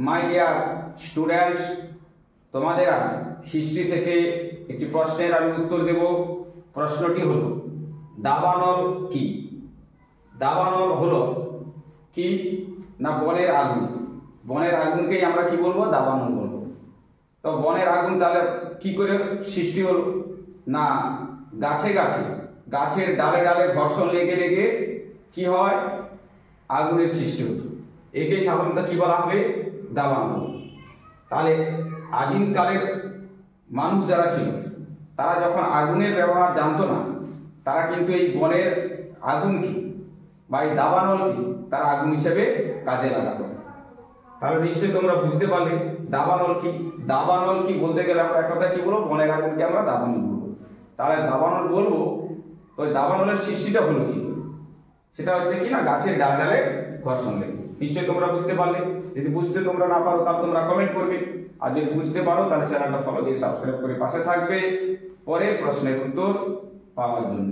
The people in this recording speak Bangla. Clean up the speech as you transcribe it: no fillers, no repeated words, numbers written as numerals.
মাই ডিয়ার স্টুডেন্টস, তোমাদের আজ হিস্ট্রি থেকে একটি প্রশ্নের আমি উত্তর দেব। প্রশ্নটি হলো দাবানল কি? দাবানল হলো কি না বনের আগুন। বনের আগুনকেই আমরা কি বলবো? দাবানল বলবো। তো বনের আগুন তাহলে কি করে সৃষ্টি হলো না গাছে গাছে গাছের ডালে ডালে ঘর্ষণ লেগে লেগে কি হয়? আগুনের সৃষ্টি হতো। একেই সাধারণত কি বলা হবে? দাবানল। তাহলে আদিমকালের মানুষ যারা ছিল তারা যখন আগুনের ব্যবহার জানতো না, তারা কিন্তু এই বনের আগুন কি বা এই দাবানল কি তারা আগুন হিসেবে কাজে লাগাতো। তাহলে নিশ্চয়ই তোমরা বুঝতে পারলে দাবানল কি। দাবানল কি বলতে গেলে আমরা এক কথা কি বলবো? বনের আগুনকে আমরা দাবানল বলবো। তাহলে দাবানল বলবো, তো দাবানলের সৃষ্টিটা হলো কি? সেটা হচ্ছে কি না গাছের ডাল ডালে ঘর্ষণ লেগে। নিশ্চয়ই তোমরা বুঝতে পারলে। যদি বুঝতে তোমরা না পারো তাহলে তোমরা কমেন্ট করবে, আর যদি বুঝতে পারো তাহলে চ্যানেলটা ফলো দিয়ে সাবস্ক্রাইব করে পাশে থাকবে পরের প্রশ্নের উত্তর পাওয়ার জন্য।